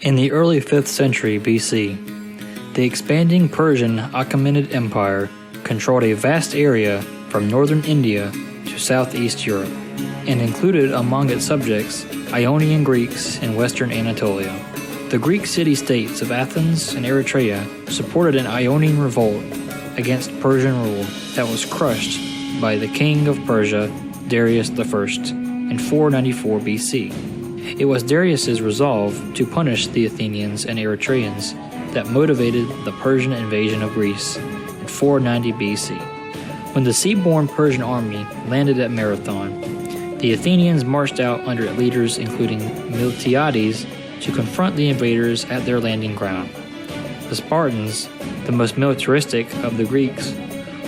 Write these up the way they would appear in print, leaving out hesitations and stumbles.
In the early 5th century BC, the expanding Persian Achaemenid Empire controlled a vast area from northern India to southeast Europe, and included among its subjects Ionian Greeks in western Anatolia. The Greek city-states of Athens and Eretria supported an Ionian revolt against Persian rule that was crushed by the king of Persia, Darius I, in 494 BC. It was Darius's resolve to punish the Athenians and Eretrians that motivated the Persian invasion of Greece in 490 BC. When the seaborne Persian army landed at Marathon, the Athenians marched out under leaders including Miltiades to confront the invaders at their landing ground. The Spartans, the most militaristic of the Greeks,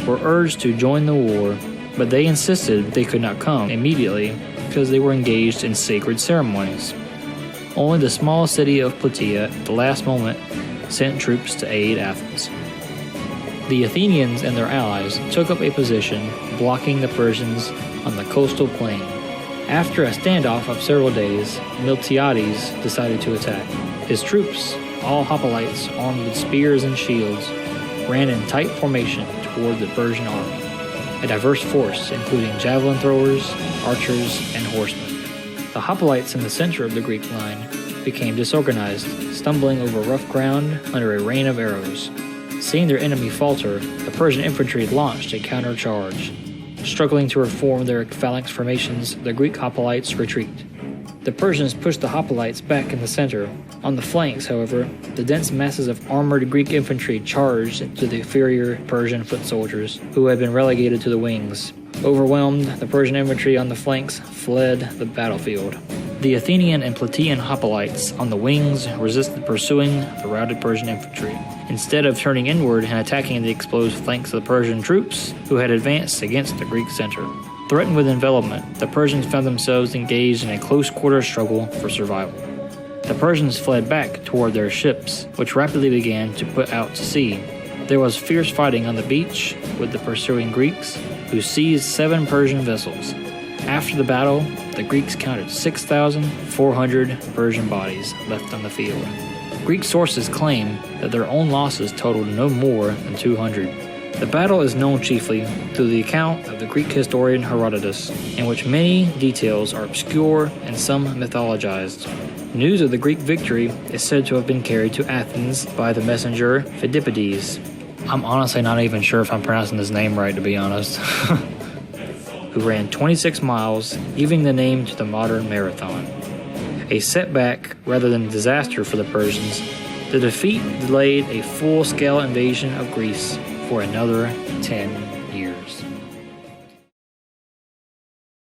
were urged to join the war, but they insisted they could not come immediately because they were engaged in sacred ceremonies. Only the small city of Plataea at the last moment sent troops to aid Athens. The Athenians and their allies took up a position blocking the Persians on the coastal plain. After a standoff of several days, Miltiades decided to attack. His troops, all hoplites armed with spears and shields, ran in tight formation toward the Persian army, a diverse force including javelin throwers, archers, and horsemen. The hoplites in the center of the Greek line became disorganized, stumbling over rough ground under a rain of arrows. Seeing their enemy falter, the Persian infantry launched a countercharge. Struggling to reform their phalanx formations, the Greek hoplites retreat. The Persians pushed the hoplites back in the center. On the flanks, however, the dense masses of armored Greek infantry charged into the inferior Persian foot soldiers, who had been relegated to the wings. Overwhelmed, the Persian infantry on the flanks fled the battlefield. The Athenian and Plataean hoplites on the wings resisted pursuing the routed Persian infantry, instead of turning inward and attacking the exposed flanks of the Persian troops who had advanced against the Greek center. Threatened with envelopment, the Persians found themselves engaged in a close-quarter struggle for survival. The Persians fled back toward their ships, which rapidly began to put out to sea. There was fierce fighting on the beach with the pursuing Greeks, who seized 7 Persian vessels. After the battle, the Greeks counted 6,400 Persian bodies left on the field. Greek sources claim that their own losses totaled no more than 200. The battle is known chiefly through the account of the Greek historian Herodotus, in which many details are obscure and some mythologized. News of the Greek victory is said to have been carried to Athens by the messenger Phidippides. I'm honestly not even sure if I'm pronouncing his name right, to be honest. Who ran 26 miles, giving the name to the modern marathon. A setback rather than disaster for the Persians, the defeat delayed a full-scale invasion of Greece for another 10 years.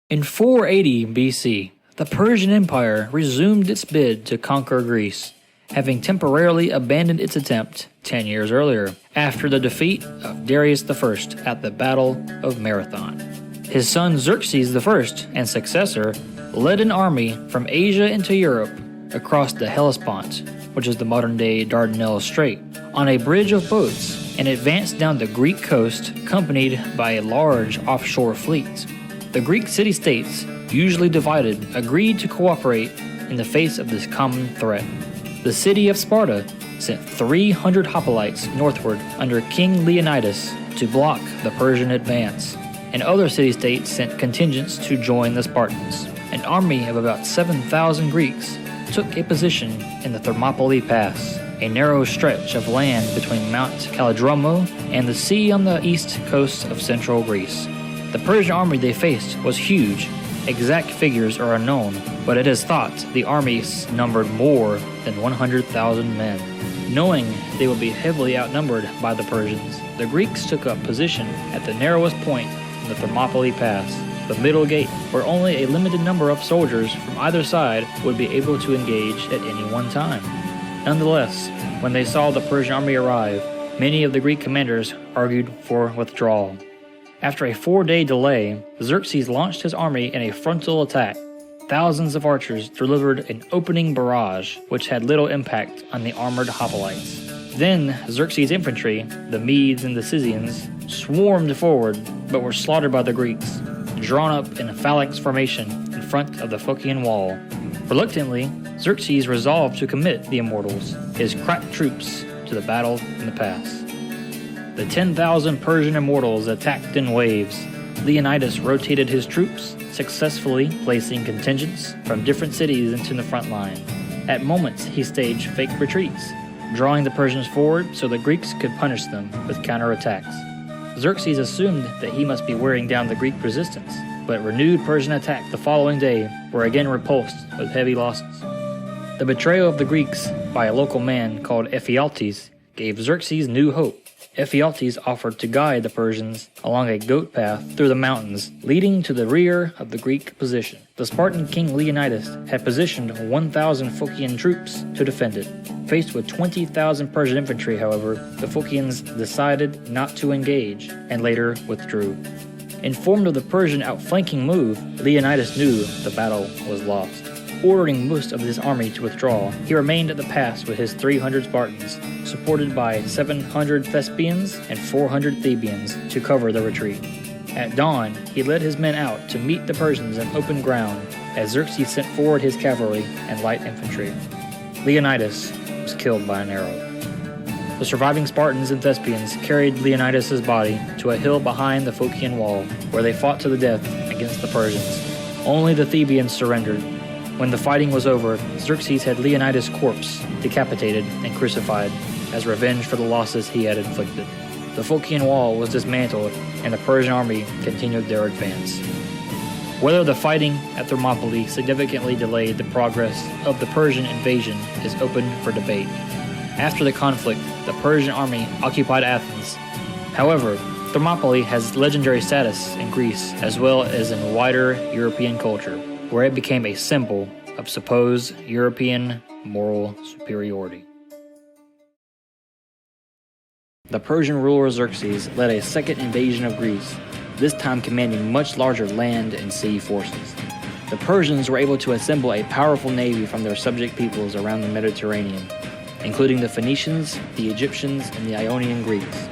In 480 BC, the Persian Empire resumed its bid to conquer Greece, having temporarily abandoned its attempt 10 years earlier, after the defeat of Darius I at the Battle of Marathon. His son Xerxes I and successor led an army from Asia into Europe across the Hellespont, which is the modern-day Dardanelles Strait, on a bridge of boats, and advanced down the Greek coast accompanied by a large offshore fleet. The Greek city-states, usually divided, agreed to cooperate in the face of this common threat. The city of Sparta sent 300 hoplites northward under King Leonidas to block the Persian advance, and other city-states sent contingents to join the Spartans. An army of about 7,000 Greeks took a position in the Thermopylae Pass, a narrow stretch of land between Mount Kallidromo and the sea on the east coast of central Greece. The Persian army they faced was huge. Exact figures are unknown, but it is thought the army numbered more than 100,000 men. Knowing they would be heavily outnumbered by the Persians, the Greeks took up position at the narrowest point in the Thermopylae Pass, the middle gate, where only a limited number of soldiers from either side would be able to engage at any one time. Nonetheless, when they saw the Persian army arrive, many of the Greek commanders argued for withdrawal. After a 4-day delay, Xerxes launched his army in a frontal attack. Thousands of archers delivered an opening barrage, which had little impact on the armored hoplites. Then Xerxes' infantry, the Medes and the Scythians, swarmed forward, but were slaughtered by the Greeks, drawn up in a phalanx formation in front of the Phocian wall. Reluctantly, Xerxes resolved to commit the immortals, his crack troops, to the battle in the pass. The 10,000 Persian immortals attacked in waves. Leonidas rotated his troops, successfully placing contingents from different cities into the front line. At moments, he staged fake retreats, drawing the Persians forward so the Greeks could punish them with counterattacks. Xerxes assumed that he must be wearing down the Greek resistance, but renewed Persian attack the following day were again repulsed with heavy losses. The betrayal of the Greeks by a local man called Ephialtes gave Xerxes new hope. Ephialtes offered to guide the Persians along a goat path through the mountains, leading to the rear of the Greek position. The Spartan king Leonidas had positioned 1,000 Phocian troops to defend it. Faced with 20,000 Persian infantry, however, the Phocians decided not to engage and later withdrew. Informed of the Persian outflanking move, Leonidas knew the battle was lost. Ordering most of his army to withdraw, he remained at the pass with his 300 Spartans, supported by 700 Thespians and 400 Thebians to cover the retreat. At dawn, he led his men out to meet the Persians in open ground as Xerxes sent forward his cavalry and light infantry. Leonidas was killed by an arrow. The surviving Spartans and Thespians carried Leonidas' body to a hill behind the Phocian wall, where they fought to the death against the Persians. Only the Thebians surrendered. When the fighting was over, Xerxes had Leonidas' corpse decapitated and crucified as revenge for the losses he had inflicted. The Phocian wall was dismantled and the Persian army continued their advance. Whether the fighting at Thermopylae significantly delayed the progress of the Persian invasion is open for debate. After the conflict, the Persian army occupied Athens. However, Thermopylae has legendary status in Greece as well as in wider European culture, where it became a symbol of supposed European moral superiority. The Persian ruler Xerxes led a second invasion of Greece, this time commanding much larger land and sea forces. The Persians were able to assemble a powerful navy from their subject peoples around the Mediterranean, including the Phoenicians, the Egyptians, and the Ionian Greeks.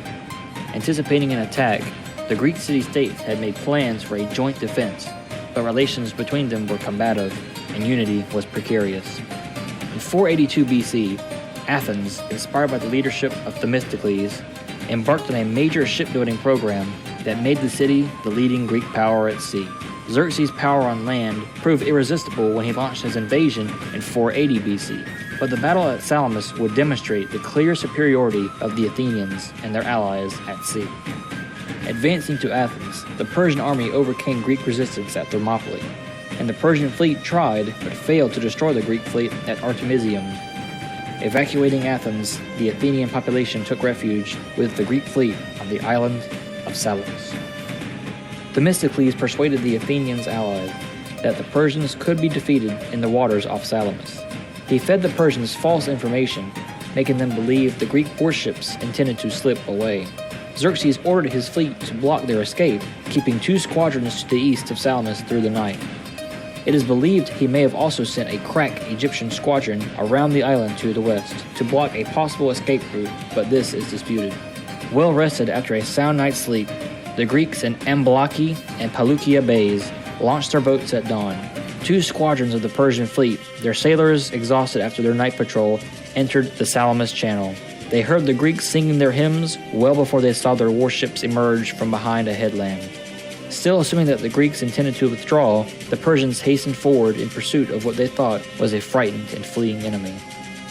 Anticipating an attack, the Greek city-states had made plans for a joint defense, but relations between them were combative, and unity was precarious. In 482 BC, Athens, inspired by the leadership of Themistocles, embarked on a major shipbuilding program that made the city the leading Greek power at sea. Xerxes' power on land proved irresistible when he launched his invasion in 480 BC, but the battle at Salamis would demonstrate the clear superiority of the Athenians and their allies at sea. Advancing to Athens, the Persian army overcame Greek resistance at Thermopylae, and the Persian fleet tried but failed to destroy the Greek fleet at Artemisium. Evacuating Athens, the Athenian population took refuge with the Greek fleet on the island of Salamis. Themistocles persuaded the Athenians' allies that the Persians could be defeated in the waters off Salamis. He fed the Persians false information, making them believe the Greek warships intended to slip away. Xerxes ordered his fleet to block their escape, keeping 2 squadrons to the east of Salamis through the night. It is believed he may have also sent a crack Egyptian squadron around the island to the west to block a possible escape route, but this is disputed. Well rested after a sound night's sleep, the Greeks in Amblaki and Palukia bays launched their boats at dawn. 2 squadrons of the Persian fleet, their sailors exhausted after their night patrol, entered the Salamis Channel. They heard the Greeks singing their hymns well before they saw their warships emerge from behind a headland. Still assuming that the Greeks intended to withdraw, the Persians hastened forward in pursuit of what they thought was a frightened and fleeing enemy.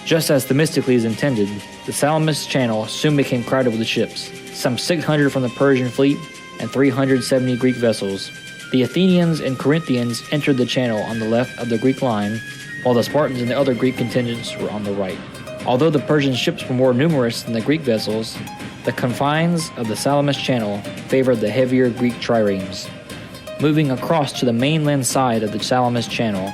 Just as Themistocles intended, the Salamis Channel soon became crowded with ships, some 600 from the Persian fleet and 370 Greek vessels. The Athenians and Corinthians entered the channel on the left of the Greek line, while the Spartans and the other Greek contingents were on the right. Although the Persian ships were more numerous than the Greek vessels, the confines of the Salamis Channel favored the heavier Greek triremes. Moving across to the mainland side of the Salamis Channel,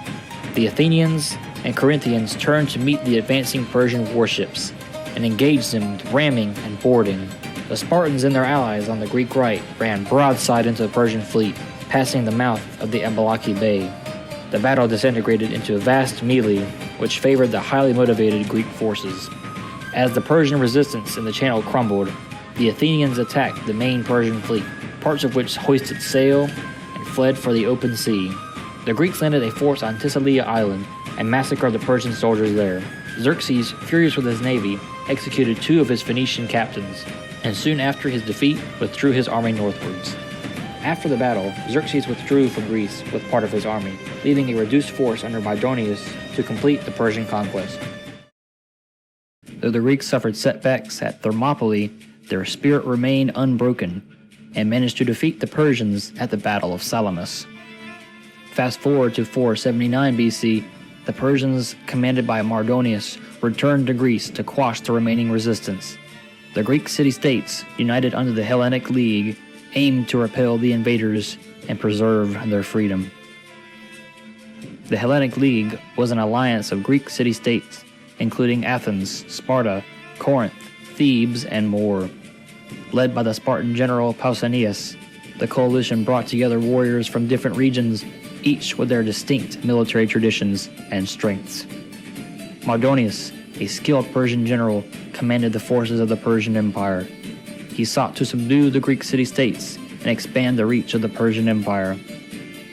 the Athenians and Corinthians turned to meet the advancing Persian warships and engaged them with ramming and boarding. The Spartans and their allies on the Greek right ran broadside into the Persian fleet, passing the mouth of the Amblaki Bay. The battle disintegrated into a vast melee, which favored the highly motivated Greek forces. As the Persian resistance in the channel crumbled, the Athenians attacked the main Persian fleet, parts of which hoisted sail and fled for the open sea. The Greeks landed a force on Thessalia Island, and massacred the Persian soldiers there. Xerxes, furious with his navy, executed 2 of his Phoenician captains, and soon after his defeat withdrew his army northwards. After the battle, Xerxes withdrew from Greece with part of his army, leaving a reduced force under Mardonius to complete the Persian conquest. Though the Greeks suffered setbacks at Thermopylae, their spirit remained unbroken and managed to defeat the Persians at the Battle of Salamis. Fast forward to 479 BC, the Persians, commanded by Mardonius, returned to Greece to quash the remaining resistance. The Greek city-states, united under the Hellenic League, aimed to repel the invaders and preserve their freedom. The Hellenic League was an alliance of Greek city-states, including Athens, Sparta, Corinth, Thebes, and more. Led by the Spartan general Pausanias, the coalition brought together warriors from different regions, each with their distinct military traditions and strengths. Mardonius, a skilled Persian general, commanded the forces of the Persian Empire. He sought to subdue the Greek city-states and expand the reach of the Persian Empire.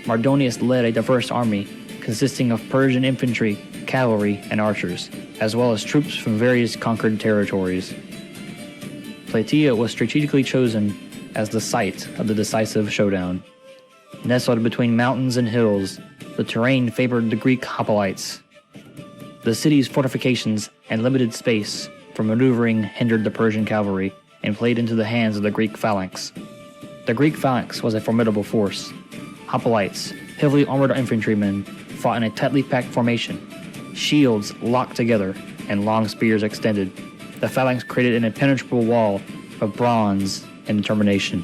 Mardonius led a diverse army consisting of Persian infantry, cavalry, and archers, as well as troops from various conquered territories. Plataea was strategically chosen as the site of the decisive showdown. Nestled between mountains and hills, the terrain favored the Greek hoplites. The city's fortifications and limited space for maneuvering hindered the Persian cavalry and played into the hands of the Greek phalanx. The Greek phalanx was a formidable force. Hoplites, heavily armored infantrymen, fought in a tightly packed formation, shields locked together and long spears extended. The phalanx created an impenetrable wall of bronze and determination.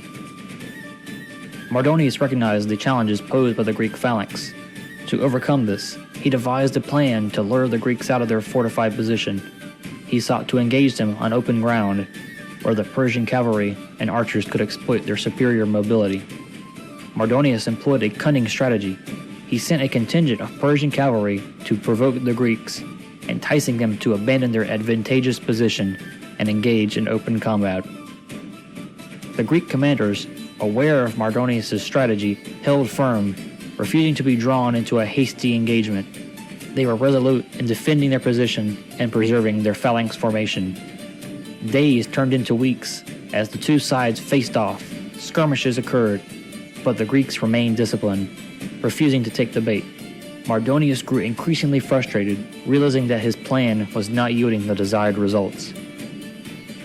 Mardonius recognized the challenges posed by the Greek phalanx. To overcome this, he devised a plan to lure the Greeks out of their fortified position. He sought to engage them on open ground, where the Persian cavalry and archers could exploit their superior mobility. Mardonius employed a cunning strategy. He sent a contingent of Persian cavalry to provoke the Greeks, enticing them to abandon their advantageous position and engage in open combat. The Greek commanders, aware of Mardonius' strategy, held firm, refusing to be drawn into a hasty engagement. They were resolute in defending their position and preserving their phalanx formation. Days turned into weeks as the two sides faced off. Skirmishes occurred, but the Greeks remained disciplined, refusing to take the bait. Mardonius grew increasingly frustrated, realizing that his plan was not yielding the desired results.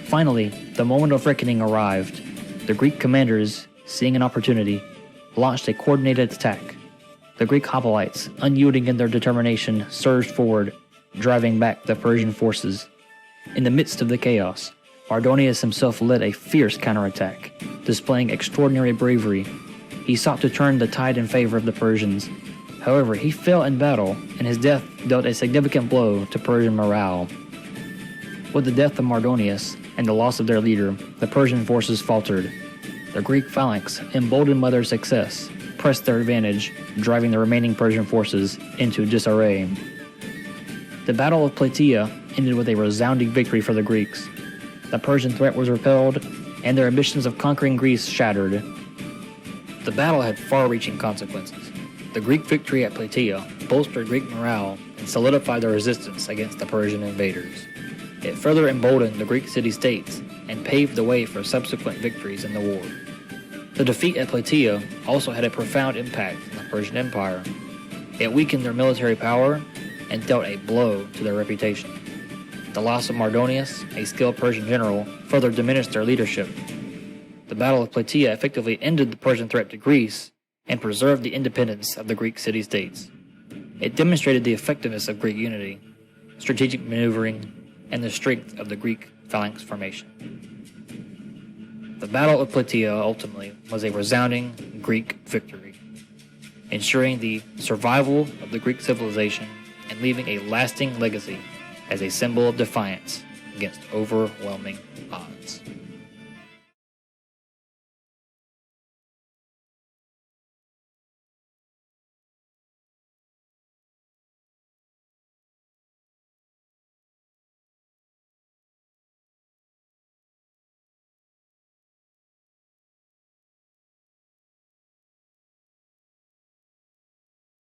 Finally, the moment of reckoning arrived. The Greek commanders, seeing an opportunity, launched a coordinated attack. The Greek hoplites, unyielding in their determination, surged forward, driving back the Persian forces. In the midst of the chaos, Mardonius himself led a fierce counterattack, displaying extraordinary bravery. He sought to turn the tide in favor of the Persians. However, he fell in battle, and his death dealt a significant blow to Persian morale. With the death of Mardonius and the loss of their leader, the Persian forces faltered. The Greek phalanx, emboldened by their success, pressed their advantage, driving the remaining Persian forces into disarray. The Battle of Plataea ended with a resounding victory for the Greeks. The Persian threat was repelled, and their ambitions of conquering Greece shattered. The battle had far-reaching consequences. The Greek victory at Plataea bolstered Greek morale and solidified their resistance against the Persian invaders. It further emboldened the Greek city-states and paved the way for subsequent victories in the war. The defeat at Plataea also had a profound impact on the Persian Empire. It weakened their military power and dealt a blow to their reputation. The loss of Mardonius, a skilled Persian general, further diminished their leadership. The Battle of Plataea effectively ended the Persian threat to Greece and preserved the independence of the Greek city-states. It demonstrated the effectiveness of Greek unity, strategic maneuvering, and the strength of the Greek phalanx formation. The Battle of Plataea ultimately was a resounding Greek victory, ensuring the survival of the Greek civilization and leaving a lasting legacy as a symbol of defiance against overwhelming odds.